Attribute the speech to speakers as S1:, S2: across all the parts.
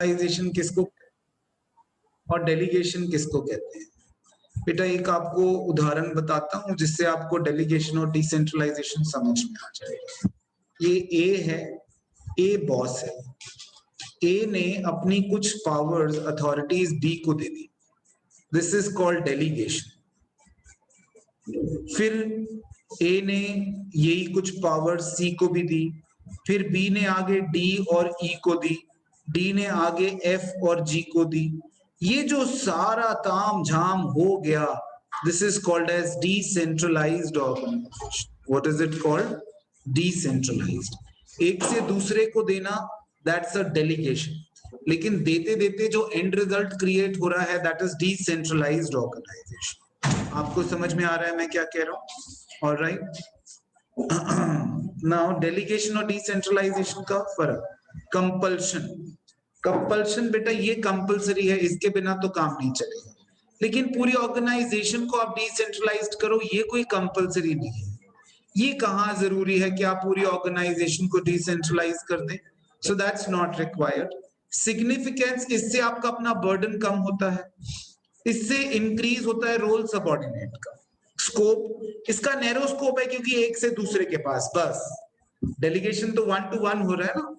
S1: Decentralisation किसको और delegation किसको कहते हैं? बेटा एक आपको उदाहरण बताता हूं जिससे आपको डेलीगेशन और डिसेंट्रलाइजेशन समझ में आ जाएगा। ये ए है, ए बॉस है। ए ने अपनी कुछ पावर्स अथॉरिटीज बी को दे दी, दिस इज कॉल्ड डेलीगेशन। फिर ए ने यही कुछ पावर सी को भी दी, फिर बी ने आगे डी और ई को दी, डी ने आगे एफ और जी को दी। ये जो सारा ताम झाम हो गया, this is called as decentralised organisation. What is it called? Decentralised. एक से दूसरे को देना, दैट्स अ डेलीगेशन, लेकिन देते देते जो एंड रिजल्ट क्रिएट हो रहा है, दैट इज डिसेंट्रलाइज्ड ऑर्गेनाइजेशन। आपको समझ में आ रहा है मैं क्या कह रहा हूं? ऑलराइट, नाउ डेलीगेशन और डिसेंट्रलाइजेशन का फर्क। कंपल्शन, कंपल्शन बेटा ये कंपल्सरी है, इसके बिना तो काम नहीं चलेगा। लेकिन पूरी ऑर्गेनाइजेशन को आप डिसेंट्रलाइज्ड करो, ये कोई कंपल्सरी नहीं है। ये कहां जरूरी है कि आप पूरी ऑर्गेनाइजेशन को डिसेंट्रलाइज कर दें? So that's not required. Significance, इससे आपका अपना बर्डन कम होता है, इससे इंक्रीज होता है रोल सबऑर्डिनेट का। स्कोप, इसका नैरो स्कोप है क्योंकि एक से दूसरे के पास, बस डेलीगेशन तो 1 to 1 हो रहा है ना।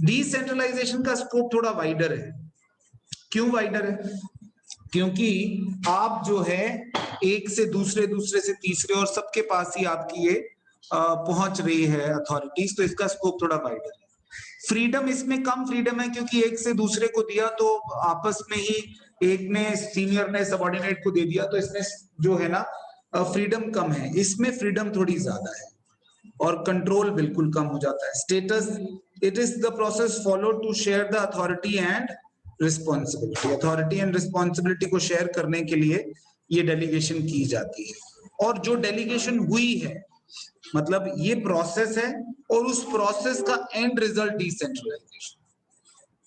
S1: डिसेंट्रलाइजेशन का स्कोप थोड़ा वाइडर है। क्यों वाइडर है? क्योंकि आप जो है एक से दूसरे, दूसरे से तीसरे और सबके पास ही आपकी ये पहुंच रही है अथॉरिटीज, तो इसका स्कोप थोड़ा वाइडर है। फ्रीडम, इसमें कम फ्रीडम है क्योंकि एक से दूसरे को दिया तो आपस में ही एक ने, सीनियर ने सबऑर्डिनेट को दे दिया, तो इसमें जो है ना फ्रीडम कम है। इसमें फ्रीडम थोड़ी ज्यादा है और कंट्रोल बिल्कुल कम हो जाता है। Status, it is the process follow to share the authority and responsibility. Authority and responsibility को शेयर करने के लिए ये डेलीगेशन की जाती है। और जो डेलीगेशन हुई है, मतलब ये प्रोसेस है और उस प्रोसेस का एंड रिजल्ट डिसेंट्रलाइजेशन।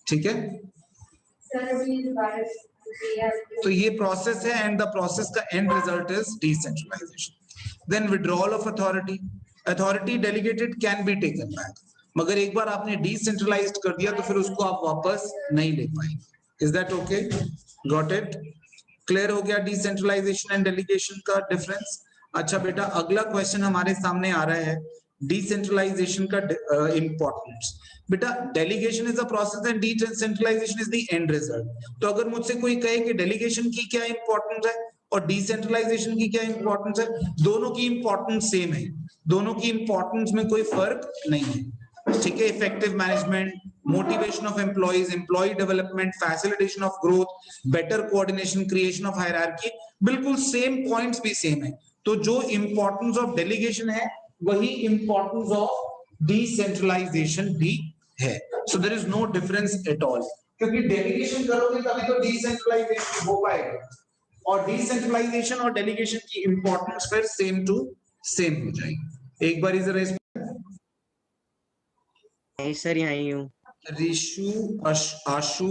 S1: ठीक है, तो ये प्रोसेस है एंड द प्रोसेस का end result is decentralisation. Then withdrawal of authority, authority delegated can be taken back, मगर एक बार आपने डिसेंट्रलाइज्ड कर दिया तो फिर उसको आप वापस नहीं ले पाएंगे। Is that okay? Got it? Clear हो गया डिसेंट्रलाइजेशन एंड डेलीगेशन का डिफरेंस? अच्छा बेटा, अगला क्वेश्चन हमारे सामने आ रहा है डिसेंट्रलाइजेशन का इंपॉर्टेंस। बेटा delegation is a process and decentralisation is the end result. तो अगर मुझसे कोई कहे कि डेलीगेशन की क्या इंपॉर्टेंस है और डिसेंट्रलाइजेशन की क्या इंपॉर्टेंस है, दोनों की इंपॉर्टेंस सेम है, दोनों की इंपॉर्टेंस में कोई फर्क नहीं है। ठीक है, effective management, motivation of employees, employee development, facilitation of growth, better coordination, creation of hierarchy, बिल्कुल सेम पॉइंट्स भी सेम है। तो जो इंपॉर्टेंस ऑफ डेलीगेशन है वही इंपॉर्टेंस ऑफ डिसेंट्रलाइजेशन भी है। So there is no difference at all, क्योंकि डेलीगेशन करोगे तभी तो डिसेंट्रलाइजेशन हो पाएगा, और डिसेंट्रलाइजेशन और डेलीगेशन की इंपॉर्टेंस फिर सेम टू सेम हो जाएगी। एक बार जरा इस
S2: सर यहाँ ही हूँ।
S1: Rishu, Ashu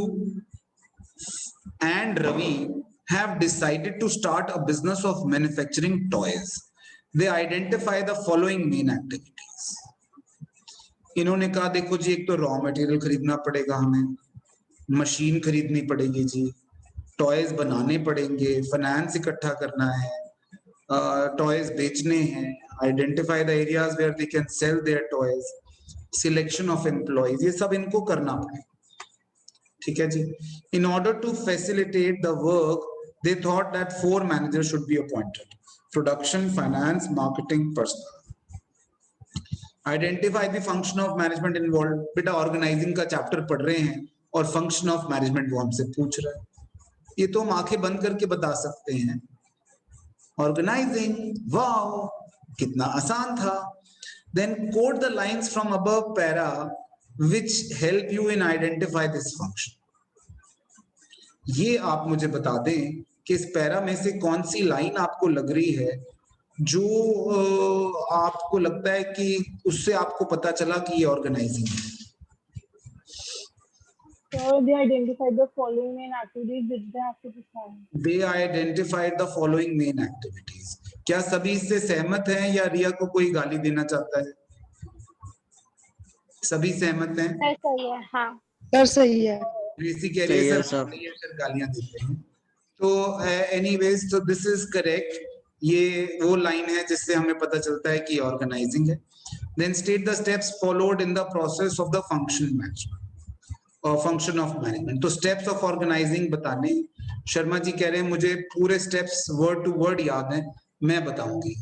S1: and Ravi have decided to start a business of manufacturing toys. They identify the following main activities. इन्होंने कहा देखो जी, एक तो रॉ मटेरियल खरीदना पड़ेगा, हमें मशीन खरीदनी पड़ेगी जी, टॉयज बनाने पड़ेंगे, फाइनेंस इकट्ठा करना है, टॉयज बेचने हैं, identify the areas where they can sell their toys, selection of employees, ये सब इनको करना पड़ेगा। ठीक है जी। In order to facilitate the work they thought that 4 managers should be appointed, production, finance, marketing, personal. Identify the function of management involve. बेटा organising का चैप्टर पढ़ रहे हैं और फंक्शन ऑफ मैनेजमेंट वो हमसे पूछ रहा है, ये तो हम आंखें बंद करके बता सकते हैं। ऑर्गेनाइजिंग, वाओ कितना आसान था। Then quote the lines from above para which help you in identify this function. ये आप मुझे बता दें कि इस पैरा में से कौन सी लाइन आपको लग रही है जो आपको लगता है कि उससे आपको पता चला कि ये ऑर्गेनाइजिंग है।
S3: So they identified the following main activities which they have to perform.
S1: They identified the following main activities. क्या सभी इससे सहमत हैं या रिया को कोई गाली देना चाहता है? सभी सहमत हैं?
S3: सही है, हाँ
S4: सर सही है।
S1: ग्रेसी कह रही है
S2: चाहिए
S1: सर
S2: सर।
S1: नहीं है, फिर गालियां देते हैं। तो एनीवेज, तो दिस इज करेक्ट। ये वो लाइन है जिससे हमें पता चलता है कि ऑर्गेनाइजिंग है। Then state the steps followed in the process of the function management और फंक्शन ऑफ मैनेजमेंट। तो स्टेप्स ऑफ ऑर्गेनाइजिंग बताने, शर्मा जी कह रहे हैं मुझे पूरे स्टेप्स वर्ड टू वर्ड याद है, मैं बताऊंगी।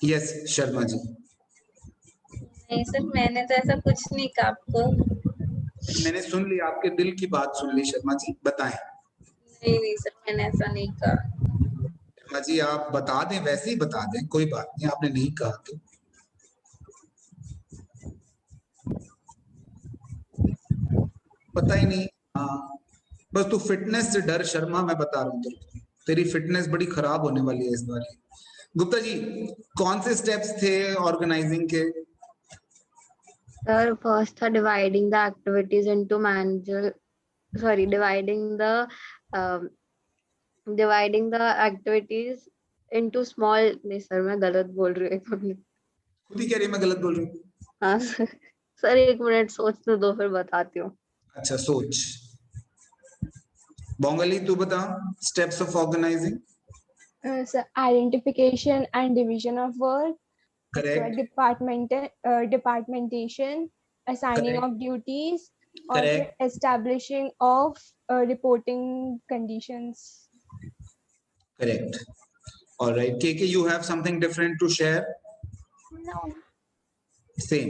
S1: यस शर्मा जी।
S4: नहीं सर, मैंने तो ऐसा कुछ नहीं कहा आपको।
S1: मैंने सुन ली, आपके दिल की बात सुन ली शर्मा जी, बताएं।
S4: नहीं सर, मैंने ऐसा नहीं कहा।
S1: शर्मा जी आप बता दें, वैसे ही बता दें, कोई बात नहीं, आपने नहीं कहा तो। पता ही नहीं। हाँ, बस तू फिटनेस से डर शर्मा, मैं बता रहा हूँ तेरे को, तेरी फिटनेस बड़ी खराब होने वाली है इस बार। गुप्ता जी कौन से स्टेप्स थे ऑर्गेनाइजिंग के?
S5: Sir, first था dividing the activities into dividing the activities into small. नहीं सर, मैं गलत बोल रही हूँ, एक मिनट।
S1: खुद ही कह रही है मैं गलत बोल रही हूँ।
S5: हाँ सर, एक मिनट सोच तो दो, फिर बताती हूँ।
S1: अच्छा सोच। बोंगली तू बता steps of organising.
S3: So identification and division of work,
S1: correct
S3: departmentation, assigning
S1: Correct.
S3: of duties, or
S1: Correct.
S3: establishing of reporting conditions.
S1: Correct. Alright, KK you have something different to share?
S3: No.
S1: Same,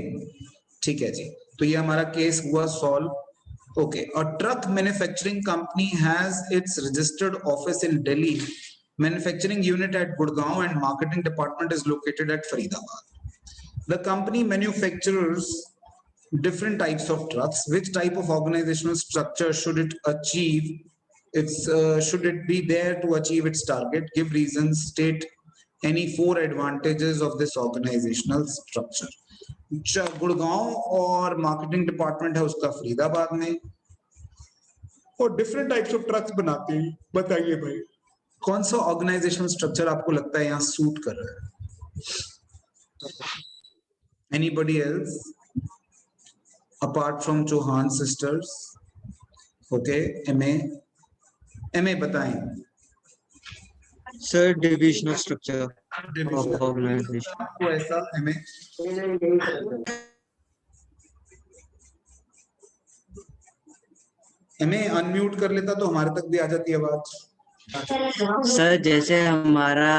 S1: ठीक है जी। तो ये हमारा case हुआ solve. Okay, a truck manufacturing company has its registered office in Delhi, manufacturing unit at Gurgaon and marketing department is located at Faridabad. The company manufactures different types of trucks. Which type of organizational structure should it achieve? Should it be there to achieve its target? Give reasons. State any 4 advantages of this organizational structure. Gurgaon और marketing department है उसका फरीदाबाद में, और different types of trucks बनाते हैं। बताइए भाई कौन सा ऑर्गेनाइजेशनल स्ट्रक्चर आपको लगता है यहाँ सूट कर रहा है? Anybody else apart from Chauhan sisters? Okay, MA बताएं।
S2: Sir divisional structure
S1: Division.
S2: Of organisation.
S1: आपको ऐसा MA? MA अनम्यूट कर लेता तो हमारे तक भी आ जाती आवाज।
S2: सर जैसे हमारा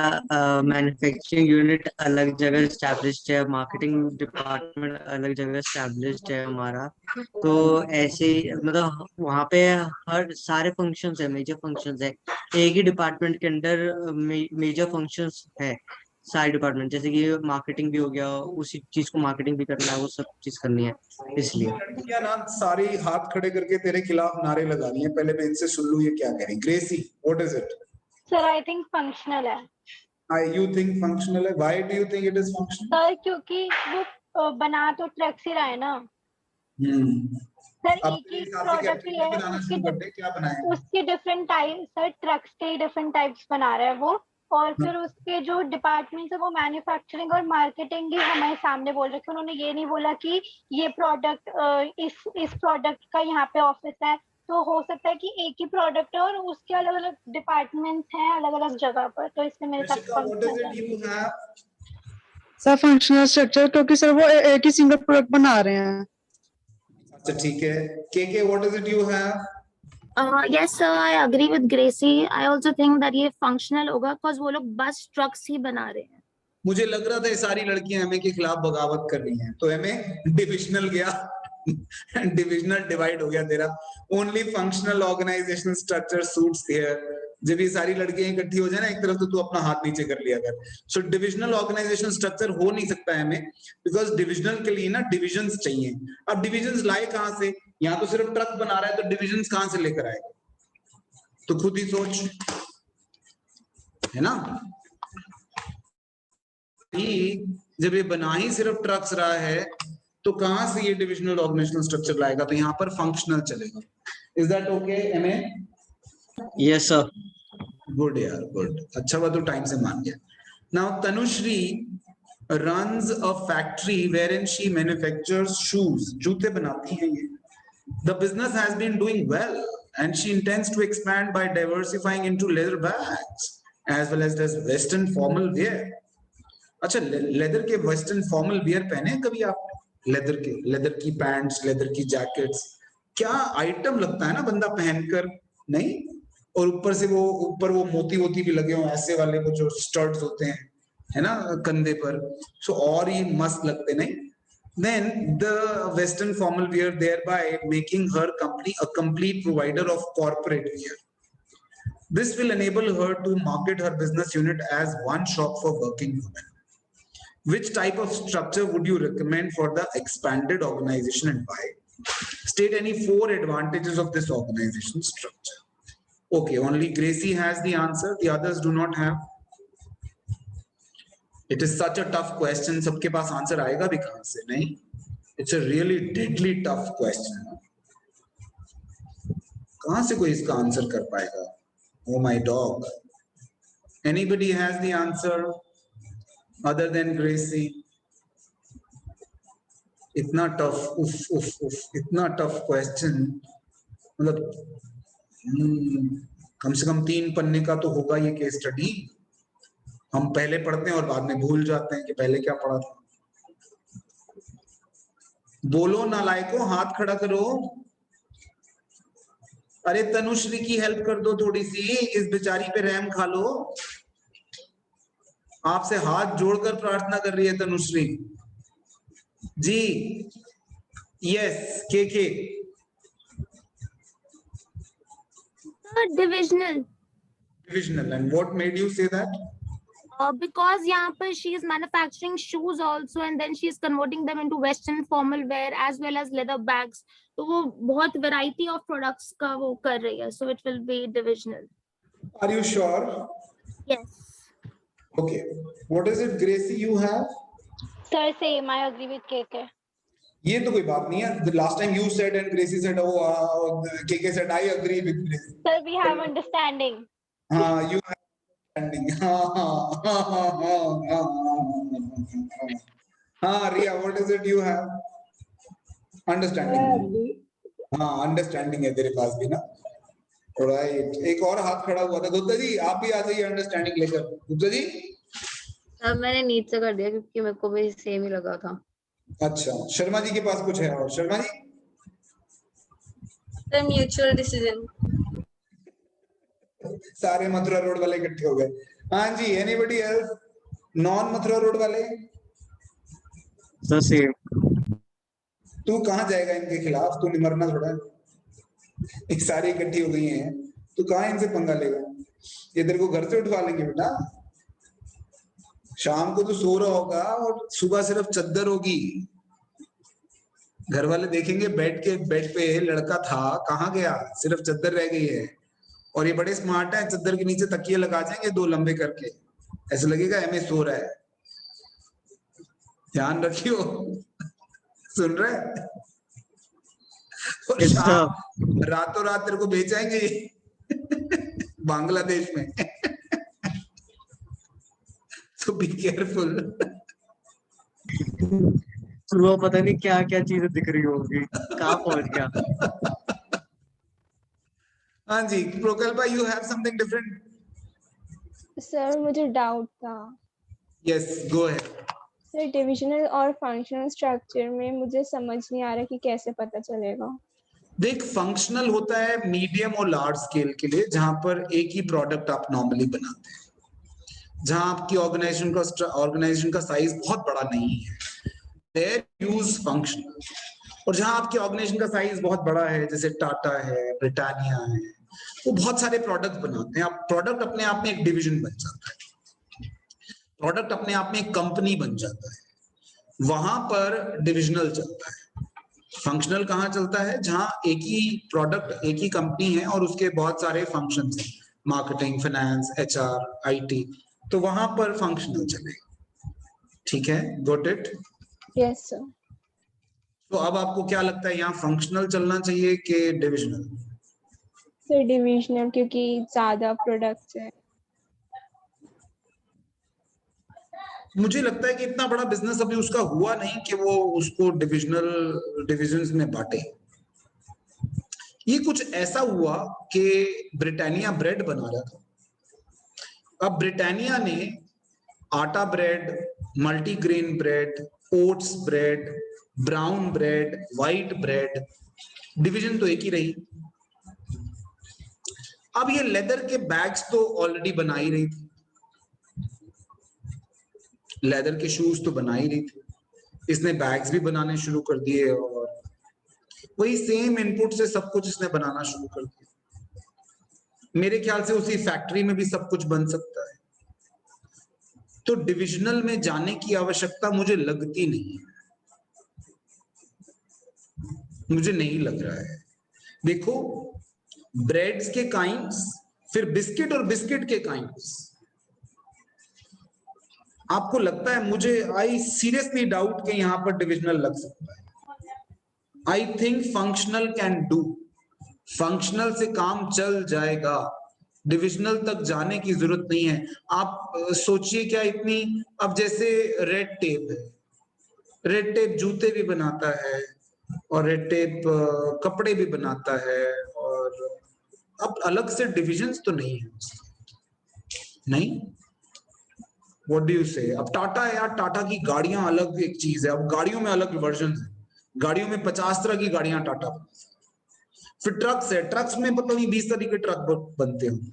S2: मैन्युफैक्चरिंग यूनिट अलग जगह स्टैब्लिश्ड है, मार्केटिंग डिपार्टमेंट अलग जगह स्टैब्लिश्ड है हमारा, तो ऐसे मतलब वहाँ पे हर सारे फंक्शंस है, मेजर फंक्शंस है एक ही डिपार्टमेंट के अंदर, मेजर फंक्शंस है सारे डिपार्टमेंट, जैसे कि मार्केटिंग भी हो गया, उसी चीज को मार्केटिंग भी करना है, वो सब चीज करनी है, इसलिए।
S1: लड़कियां ना सारी हाथ खड़े करके तेरे खिलाफ नारे लगा रही हैं, पहले मैं इनसे सुन लूं ये क्या कह रही। Gracy, what is it?
S3: Sir, I think functional है।
S1: You think functional है? Why do you think it is functional?
S3: Sir क्योंकि वो बना तो ट्रक से रहा है ना सर,
S1: अब
S3: एक ही
S1: मेरे हिसाब से
S3: प्रोडक्ट
S1: क्या
S3: है,
S1: बनाना शुरू कर दे, क्या बनाए?
S3: उसके डिफरेंट टाइप, सर ट्रक्स के डिफरेंट टाइप्स बना रहा है वो, और फिर उसके जो डिपार्टमेंट्स है वो मैन्युफैक्चरिंग और मार्केटिंग ही हमारे सामने बोल रखे। उन्होंने ये नहीं बोला कि ये प्रोडक्ट इस प्रोडक्ट का यहाँ पे ऑफिस है। तो हो सकता है कि एक ही प्रोडक्ट है और उसके अलग अलग डिपार्टमेंट्स हैं अलग अलग जगह पर, तो इसमें मेरे साथ
S1: Rishika, what is it you have?
S6: Sir functional structure, क्योंकि सर वो एक ही सिंगल प्रोडक्ट बना रहे हैं।
S1: अच्छा ठीक है। KK, what is it you have?
S7: Yes sir, I agree with Gracie. I also think that ये functional होगा because वो लोग बस ट्रक्स ही बना रहे हैं।
S1: मुझे लग रहा था ये सारी लड़कियां एमए के खिलाफ बगावत कर रही हैं, तो एमए डिविजनल गया, डिविजनल डिवाइड हो गया तेरा। Only functional organisational structure suits here. जब ये सारी लड़कियां इकट्ठी हो जाए ना एक तरफ, तो तू अपना हाथ नीचे कर लिया कर। सो डिविजनल ऑर्गेनाइजेशनल स्ट्रक्चर हो नहीं सकता है हमें, बिकॉज डिविजनल के लिए ना डिविजन्स चाहिए। अब डिविजन्स लाए कहां से? यहाँ तो सिर्फ ट्रक बना रहा है, तो डिविजन्स कहां से लेकर आएगा? तो खुद ही सोच, है ना? जब ये बना ही सिर्फ ट्रक्स रहा है, तो कहां से ये डिविजनल ऑर्गेनाइजेशनल स्ट्रक्चर लाएगा? तो यहाँ पर फंक्शनल चलेगा। Is that okay MA?
S2: Yes sir.
S1: Good यार, गुड, अच्छा हुआ तो टाइम से मान गया। Now Tanushree runs a factory wherein she manufactures shoes, जूते बनाती हैं ये। The business has been doing well and she intends to expand by diversifying into leather bags as well as does western formal wear. अच्छा, leather के western formal wear पहने हैं कभी आप? लेदर की पैंट्स, लेदर की जैकेट्स, क्या item लगता है ना बंदा पहनकर, नहीं? और ऊपर वो मोती भी लगे हो, ऐसे वाले वो जो स्टड्स होते हैं, है ना, कंधे पर, सो और ही मस्त लगते, नहीं? Then the western formal wear, thereby making her company a complete provider of corporate wear. This will enable her to market her business unit as one shop for working women. Which type of structure would you recommend for the expanded organization and why? State any 4 advantages of this organization structure. Okay, only Gracie has the answer, the others do not have. It is such a tough question. सबके पास answer आएगा भी कहां से? नहीं, it's a really deadly tough question. कहां से कोई इसका आंसर कर पाएगा? Oh my dog. Anybody has the answer other than Gracie? इतना tough, इतना tough question. मतलब कम से कम 3 पन्ने का तो होगा ये केस स्टडी. हम पहले पढ़ते हैं और बाद में भूल जाते हैं कि पहले क्या पढ़ा था. बोलो नालायकों, हाथ खड़ा करो. अरे तनुश्री की हेल्प कर दो थोड़ी सी, इस बेचारी पे रहम खा लो. आपसे हाथ जोड़कर प्रार्थना कर रही है तनुश्री जी. यस, के
S7: Divisional.
S1: And what made you say that?
S7: Because यहाँ पर she is manufacturing shoes also and then she is converting them into western formal wear as well as leather bags. तो वो बहुत variety of products का वो कर रही है. So it will be divisional.
S1: Are you sure?
S7: Yes.
S1: Okay. What is it, Gracie, you have?
S3: Sir, same. I agree with KK.
S1: ये तो कोई बात नहीं है. The last time you said and Gracie said, oh, KK said, I agree with Gracie.
S3: Sir, we have understanding.
S1: You have understanding. Ria, what is it you have? Understanding. Understanding है तेरे पास भी ना. Right. एक और हाथ खड़ा हुआ था. गुप्ता जी, आप भी आ जाइए understanding लेकर. गुप्ता जी.
S5: अब मैंने नीट से कर दिया क्योंकि मेरे को भी सेम ही लगा था.
S1: अच्छा, शर्मा जी के पास कुछ है? और Sharma ji?
S4: The mutual decision.
S1: सारे मथुरा रोड वाले इकट्ठे हो गए. हाँ जी, anybody else? Non Mathura road वाले?
S2: Sir same.
S1: तू कहाँ जाएगा इनके खिलाफ? तू निमरना थोड़ा. एक सारी इकट्ठी हो गई हैं, तू कहाँ इनसे पंगा लेगा? ये तेरे को घर से उठवा लेंगे बेटा. शाम को तो सो रहा होगा और सुबह सिर्फ चद्दर होगी. घर वाले देखेंगे बेड पे लड़का था, कहाँ गया? सिर्फ चद्दर रह गई है. और ये बड़े स्मार्ट है, चद्दर के नीचे तकिए लगा जाएंगे 2 लंबे करके, ऐसे लगेगा एमए सो रहा है. ध्यान रखियो. सुन रहे? और शाम रातों रात तेरे को बेचाएंगे बांग्लादेश में. So be careful.
S2: सुबह पता नहीं क्या क्या चीजें दिख रही होगी, कहाँ पहुंच गया.
S1: हाँ जी, प्रोकल्पा, you have something different?
S8: Sir मुझे डाउट था.
S1: Yes, go ahead.
S8: Sir divisional और फंक्शनल स्ट्रक्चर में मुझे समझ नहीं आ रहा कि कैसे पता चलेगा.
S1: देख, फंक्शनल होता है मीडियम और लार्ज स्केल के लिए, जहां पर एक ही प्रोडक्ट आप नॉर्मली बनाते हैं, जहां आपकी ऑर्गेनाइजेशन का साइज बहुत बड़ा नहीं है, देयर यूज फंक्शनल. और जहां आपके ऑर्गेनाइजेशन का साइज बहुत बड़ा है, जैसे टाटा है, ब्रिटानिया है, वो बहुत सारे प्रोडक्ट बनाते हैं. आप प्रोडक्ट अपने आप में एक डिवीजन बन जाता है, प्रोडक्ट अपने आप में एक कंपनी बन जाता है. वहां पर डिविजनल चलता है. फंक्शनल कहाँ चलता है? जहां एक ही प्रोडक्ट, एक ही कंपनी है और उसके बहुत सारे फंक्शंस हैं, मार्केटिंग, फाइनेंस, HR, IT, तो वहां पर फंक्शनल चलेगा. ठीक है, गॉट इट?
S8: Yes sir.
S1: तो अब आपको क्या लगता है, यहाँ फंक्शनल चलना चाहिए कि डिविजनल?
S8: सर डिविजनल, क्योंकि ज्यादा प्रोडक्ट्स है.
S1: मुझे लगता है कि इतना बड़ा बिजनेस अभी उसका हुआ नहीं कि वो उसको डिविजन्स में बांटे. ये कुछ ऐसा हुआ कि ब्रिटानिया ब्रेड बना रहा था। अब ब्रिटानिया ने आटा bread, multigrain bread, oats bread, brown bread, white bread, division तो एक ही रही। अब ये लेदर के बैग्स तो ऑलरेडी बना ही रही थी, लेदर के शूज तो बना ही रही थी, इसने बैग्स भी बनाने शुरू कर दिए और वही सेम इनपुट से सब कुछ इसने बनाना शुरू कर दिया। मेरे ख्याल से उसी फैक्ट्री में भी सब कुछ बन सकता है, तो डिविजनल में जाने की आवश्यकता मुझे लगती नहीं है, मुझे नहीं लग रहा है। देखो, ब्रेड्स के काइंड्स, फिर बिस्किट और बिस्किट के काइंड्स, आपको लगता है? मुझे आई सीरियसली डाउट कि यहां पर डिविजनल लग सकता है। I think functional can do, functional से काम चल जाएगा, डिविजनल तक जाने की जरूरत नहीं है। आप सोचिए क्या इतनी, अब जैसे रेड टेप है, रेड टेप जूते भी बनाता है और रेड टेप कपड़े भी बनाता है, और अब अलग से डिविजन्स तो नहीं है नहीं। व्हाट डू यू से? अब टाटा है यार, टाटा की गाड़ियां अलग एक चीज है, अब गाड़ियों में अलग वर्जन है, गाड़ियों में 50 तरह की गाड़ियां टाटा बनाती है। फिर ट्रक्स है, ट्रक्स में पता नहीं 20 तरह के ट्रक बनते होंगे।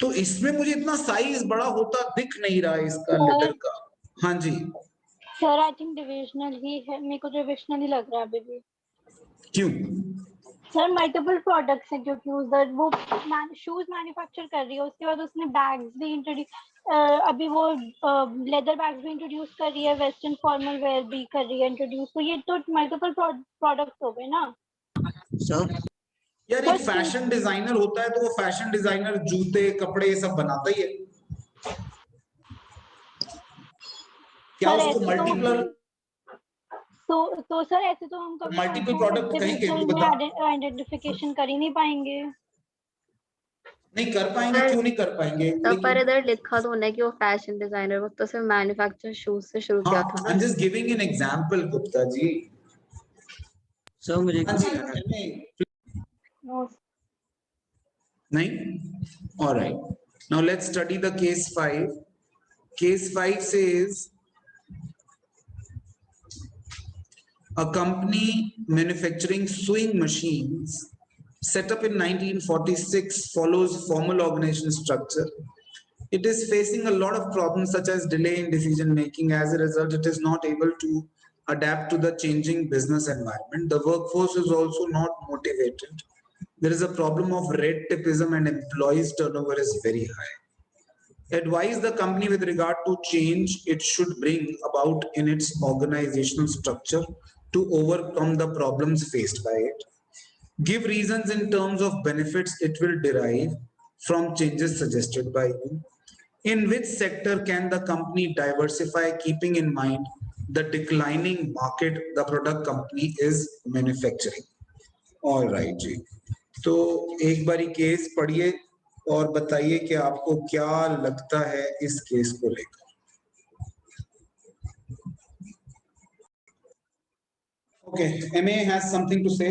S1: तो इसमें मुझे इतना साइज बड़ा होता दिख नहीं रहा है इसका लेदर का। हाँ जी
S3: सर, आई थिंक डिविजनल ही है, मेरे को डिविजनल ही लग रहा है अभी भी।
S1: क्यों?
S3: सर, मल्टीपल प्रोडक्ट्स हैं, क्योंकि उधर वो शूज मैन्युफैक्चर कर रही है, उसके बाद उसने बैग्स भी अभी वो लेदर बैग्स भी इंट्रोड्यूस कर रही है, वेस्टर्न फॉर्मल वेयर भी कर रही है इंट्रोड्यूस, तो ये तो मल्टीपल प्रोडक्ट्स हो गए ना
S2: सर
S1: यार, एक फैशन डिजाइनर होता है तो वो फैशन डिजाइनर जूते कपड़े ये सब बनाता ही है, क्या
S3: सर,
S1: उसको मल्टीपल
S3: तो सर ऐसे तो हम कभी
S1: मल्टीपल प्रोडक्ट कहेंगे? तू बता।
S3: आइडेंटिफिकेशन कर ही नहीं पाएंगे।
S1: नहीं कर पाएंगे, क्यों नहीं कर पाएंगे?
S5: तब पर इधर लिखा तो होना है कि वो फैशन डिजाइनर, वो तो सिर्फ मैन्युफैक्चर शूज से शुरू किया था
S1: I am just giving an example Gupta ji.
S2: Sir मुझे
S1: हाँ जी, नहीं, all right, now let's study the case 5. Case 5 says a company manufacturing sewing machines set up in 1946 follows formal organization structure. It is facing a lot of problems such as delay in decision making. As a result, it is not able to adapt to the changing business environment. The workforce is also not motivated. There is a problem of red tapeism and employees turnover is very high. Advise the company with regard to change it should bring about in its organizational structure to overcome the problems faced by it. Give reasons in terms of benefits it will derive from changes suggested by you. In which sector can the company diversify, keeping in mind the declining market the product company is manufacturing? All right जी, तो एक बारी case पढ़िए और बताइए कि आपको क्या लगता है इस केस को लेकर। Okay, MA has something to say.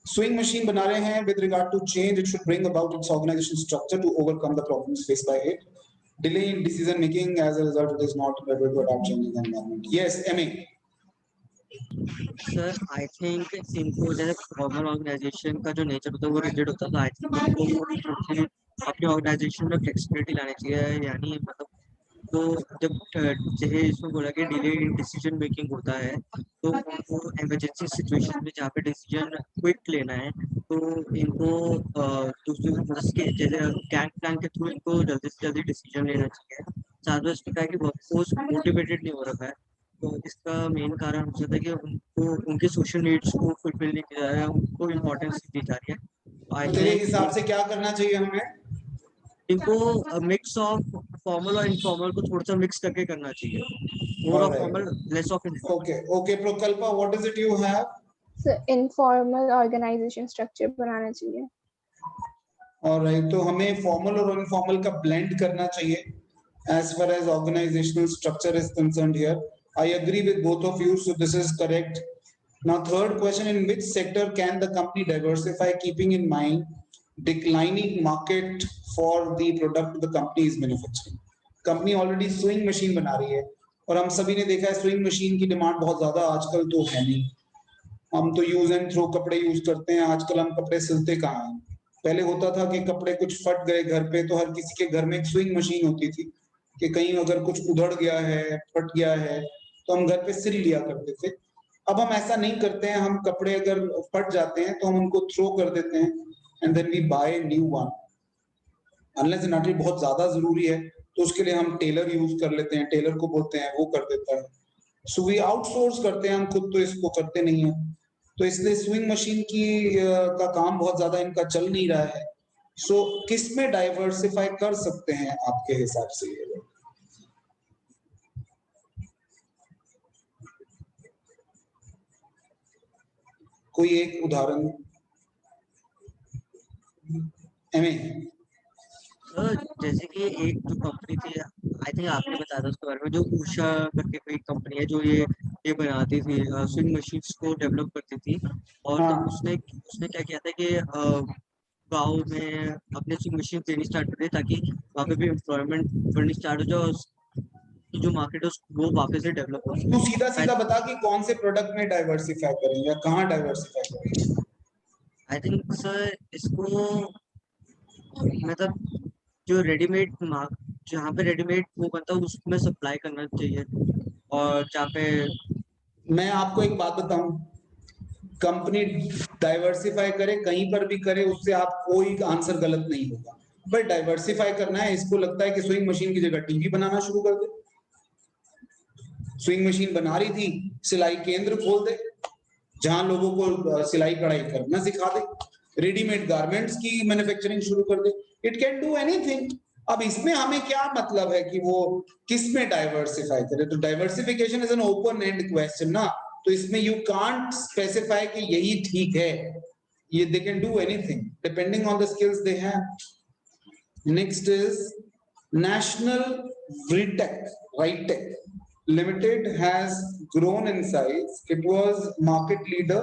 S1: Sewing machine बना रहे हैं, with regard to change it should bring about its organization structure to overcome the problems faced by it. Delay in decision making, as a result it is not able to adapt changing environment. Yes, MA.
S2: Sir I think इनको जैसे formal organisation का जो nature होता है वो rigid होता है, तो आई थिंक इनको अपनी ऑर्गेनाइजेशन में फ्लेक्सिबिलिटी लानी चाहिए। यानी मतलब तो जब जैसे इसमें बोला कि डिले इन डिसीजन मेकिंग होता है, तो उनको इमरजेंसी सिचुएशन में जहाँ पे डिसीजन क्विक लेना है तो इनको दूसरे मतलब जैसे कैंट प्लान के थ्रू इनको जल्दी से जल्दी डिसीजन लेना चाहिए। साथ में उसने कहा कि वर्कफोर्स मोटिवेटेड नहीं हो रखा है, तो इसका मेन कारण हो सकता है कि उनको उनके सोशल नीड्स को फुलफिल नहीं किया जा रहा है, उनको इम्पोर्टेंस दी जा रही है।
S1: तेरे हिसाब से क्या करना चाहिए हमें?
S2: इनको मिक्स ऑफ फॉर्मल और इनफॉर्मल को थोड़ा सा मिक्स करके करना चाहिए, more of formal less of informal. Okay
S1: Prakalpa, what is it you have?
S8: Sir, informal organisation structure बनाना चाहिए।
S1: ऑलराइट, तो हमें फॉर्मल और इनफॉर्मल का ब्लेंड करना चाहिए as far as organizational structure is concerned here. I agree with both of you, so this is correct. Now, third question: in which sector can the company diversify, keeping in mind declining market for the product the company is manufacturing? Company already sewing machine बना रही है और हम सभी ने देखा है sewing machine की डिमांड बहुत ज्यादा आजकल तो है नहीं. हम तो यूज एंड थ्रो कपड़े यूज करते हैं. आजकल हम कपड़े सिलते कहाँ हैं? पहले होता था कि कपड़े कुछ फट गए घर पे तो हर किसी के घर में एक स्विंग मशीन होती थी कि कहीं अगर कुछ उधड़ गया है, फट गया है, तो हम घर पे सिल लिया करते थे. अब हम ऐसा नहीं करते हैं. हम कपड़े अगर फट जाते हैं तो हम उनको थ्रो कर देते हैं and then we buy new one. Unless and until बहुत ज्यादा जरूरी है तो उसके लिए हम टेलर यूज कर लेते हैं. टेलर को बोलते हैं, वो कर देता है. सो वी आउटसोर्स करते हैं, हम खुद तो इसको करते नहीं है. तो इसलिए स्विंग मशीन की का काम बहुत ज्यादा इनका चल नहीं रहा है. सो किस में डाइवर्सिफाई कर सकते हैं आपके हिसाब से? कोई एक उदाहरण?
S2: जैसे कि एक जो कंपनी थी, आई थिंक आपने बताया था उसके बारे में, जो उषा करके कोई कंपनी है जो ये बनाती थी, स्विंग मशीन्स को डेवलप करती थी. और
S1: हाँ.
S2: तो उसने क्या किया था कि गांव में अपने स्विंग मशीन देनी स्टार्ट कर दी ताकि वहाँ पे भी एम्प्लॉयमेंट बढ़नी स्टार्ट हो जाए और जो मार्केट है वो वापस से डेवलप हो.
S1: तू सीधा सीधा बता कि कौन से प्रोडक्ट में डाइवर्सिफाई करेंगे या कहाँ डाइवर्सिफाई करेंगे?
S2: आई थिंक सर इसको मतलब जो रेडीमेड जहाँ पे रेडीमेड वो बनता है उसमें सप्लाई करना चाहिए. और जहाँ पे
S1: मैं आपको एक बात बताऊं, कंपनी डाइवर्सिफाई करे कहीं पर भी करे, उससे आप कोई आंसर गलत नहीं होगा. बट डाइवर्सिफाई करना है, इसको लगता है कि स्विंग मशीन की जगह टीवी बनाना शुरू कर दे. स्विंग मशीन बना रही थी, सिलाई केंद्र खोल दे जहां लोगों को सिलाई कढ़ाई करना सिखा दे. रेडीमेड गारमेंट्स की मैन्युफैक्चरिंग शुरू कर दे. It can do anything. अब इसमें हमें क्या मतलब है कि वो किस में डाइवर्सिफाई करे? तो diversification is an open and question ना. तो इसमें यू कांट स्पेसिफाई कि यही ठीक है. ये they can do anything depending on the skills they have. Next is national राइटेक Limited has grown in size. It was market leader,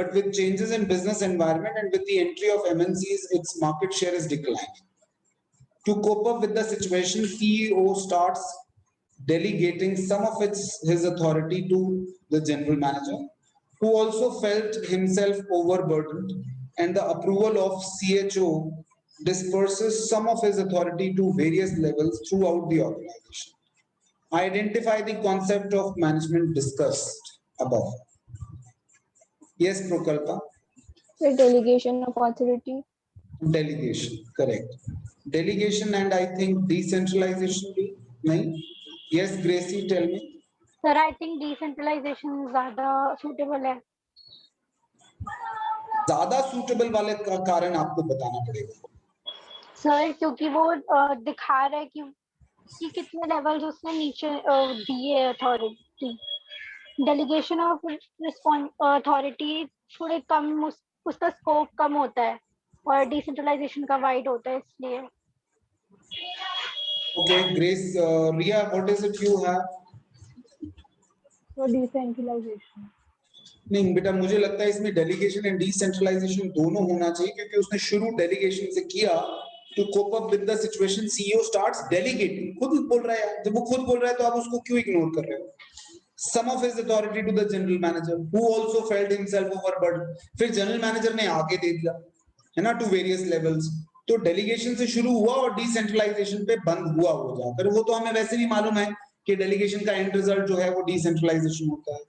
S1: but with changes in business environment and with the entry of MNCs, its market share is declining. To cope up with the situation, CEO starts delegating some of his authority to the general manager, who also felt himself overburdened, and the approval of CHO disperses some of his authority to various levels throughout the organization. Identify the concept of management discussed above. Yes, Prokalpa.
S8: The delegation of authority.
S1: Delegation, correct. Delegation and I think decentralization भी नहीं. Yes, Gracie, tell me.
S3: Sir, I think decentralization ज़्यादा suitable है.
S1: ज़्यादा suitable वाले का कारण आपको बताना पड़ेगा.
S3: Sir, क्योंकि वो दिखा रहा है कि कितने लेवल्स उसने नीचे दिए अथॉरिटी. डेलीगेशन ऑफ अथॉरिटी थोड़े कम, उसका स्कोप कम होता है और डिसेंट्रलाइजेशन का वाइड होता है, इसलिए.
S1: Okay, Grace, Ria, what is it you have?
S8: So decentralization.
S1: नहीं बेटा, मुझे लगता है इसमें डेलीगेशन एंड डिसेंट्रलाइजेशन दोनों होना चाहिए, क्योंकि उसने शुरू डेलीगेशन से किया. To cope up with the situation, CEO starts delegating. खुद बोल रहा है. जब वो खुद बोल रहा है तो आप उसको क्यों इग्नोर कर रहे हो? Some of his authority to the general manager, who also felt himself overburdened. फिर जनरल मैनेजर ने आगे दे दिया, है ना, to various levels. तो डेलीगेशन से शुरू हुआ और डिसेंट्रलाइजेशन पे बंद हुआ हो जाकर. वो तो हमें वैसे भी मालूम है कि डेलीगेशन का एंड रिजल्ट जो है वो डिसेंट्रलाइजेशन होता है.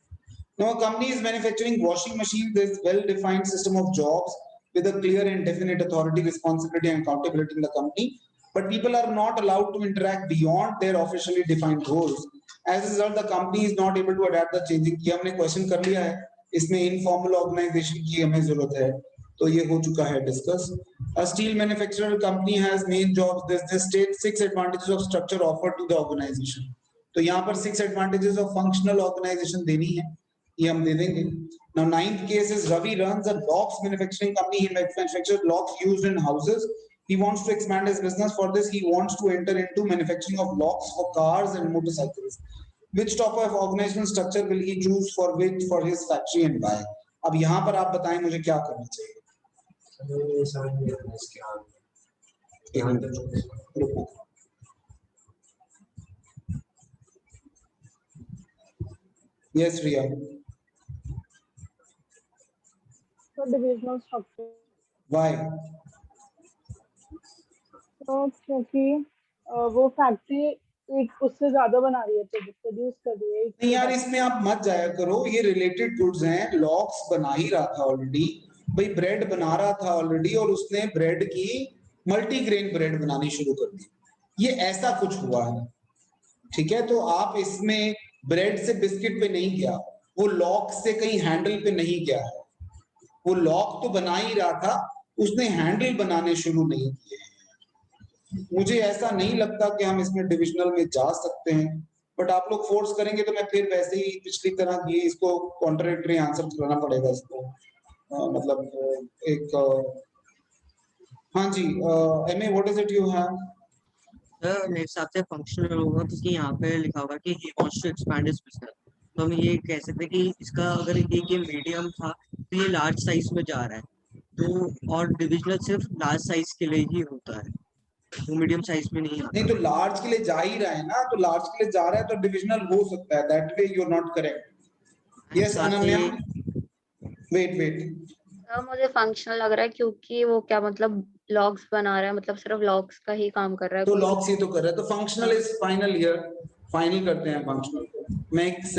S1: Now, a company is manufacturing washing machines. There is well-defined system of jobs with a clear and definite authority, responsibility and accountability in the company, but people are not allowed to interact beyond their officially defined roles. As a result, the company is not able to adapt the changing. ये हमने question कर लिया है, इसमें informal organisation की हमें जरूरत है, तो ये हो चुका है discuss. A steel manufacturer company has main jobs. This states 6 advantages of structure offered to the organization. तो यहाँ पर 6 advantages of functional organization देनी है, ये हम दे देंगे. Now, 9th case is Ravi runs a locks manufacturing company. He manufactures locks used in houses. He wants to expand his business. For this, he wants to enter into manufacturing of locks for cars and motorcycles. which type of organizational structure will he choose for his factory and why? अब यहाँ पर आप बताएं मुझे क्या करना चाहिए। एक मिनट, रुको। Yes, Riya.
S8: तो डिविजनल स्ट्रक्चर
S1: Why?
S8: तो क्योंकि वो फैक्ट्री एक उससे ज्यादा बना रही है, प्रोड्यूस कर रही है।
S1: नहीं यार, इसमें आप मत जाया करो, ये रिलेटेड गुड्स हैं। लॉक्स बना ही रहा था ऑलरेडी, भाई ब्रेड बना रहा था ऑलरेडी, और उसने ब्रेड की मल्टीग्रेन ब्रेड बनानी शुरू कर दी। ये ऐसा कुछ हुआ है, ठीक है। तो आप इसमें ब्रेड से बिस्किट पे नहीं गया, वो लॉक से कहीं हैंडल पे नहीं गया है। वो लॉक तो बना ही रहा था, उसने हैंडल बनाने शुरू नहीं किए। मुझे ऐसा नहीं लगता कि हम इसमें डिविजनल में जा सकते हैं, बट आप लोग फोर्स करेंगे तो मैं फिर वैसे ही पिछली तरह की इसको कॉन्ट्राडिक्टरी आंसर करना पड़ेगा इसको। मतलब एक हाँ जी, M A what is it you have?
S2: Sir मेरे हिसाब से फंक्शनल होगा, क्योंकि यहाँ पे लिखा होगा कि he wants to expand his business, तो हम ये कह सकते हैं कि इसका अगर ये मीडियम था तो ये लार्ज साइज में जा रहा है, तो और डिविजनल सिर्फ लार्ज साइज के लिए ही होता है, वो मीडियम साइज में नहीं आता।
S1: नहीं तो लार्ज के लिए जा ही रहा है ना, तो लार्ज के लिए जा रहा है तो डिविजनल हो सकता है। That way you are not correct. Yes Ananya, wait
S5: मुझे फंक्शनल लग रहा है, क्योंकि वो क्या मतलब लॉग्स बना रहा है, मतलब सिर्फ लॉग्स का ही काम कर रहा है।
S1: तो लॉक्स ही तो कर रहा है, तो functional is final here. Final करते हैं फंक्शनल को। मैं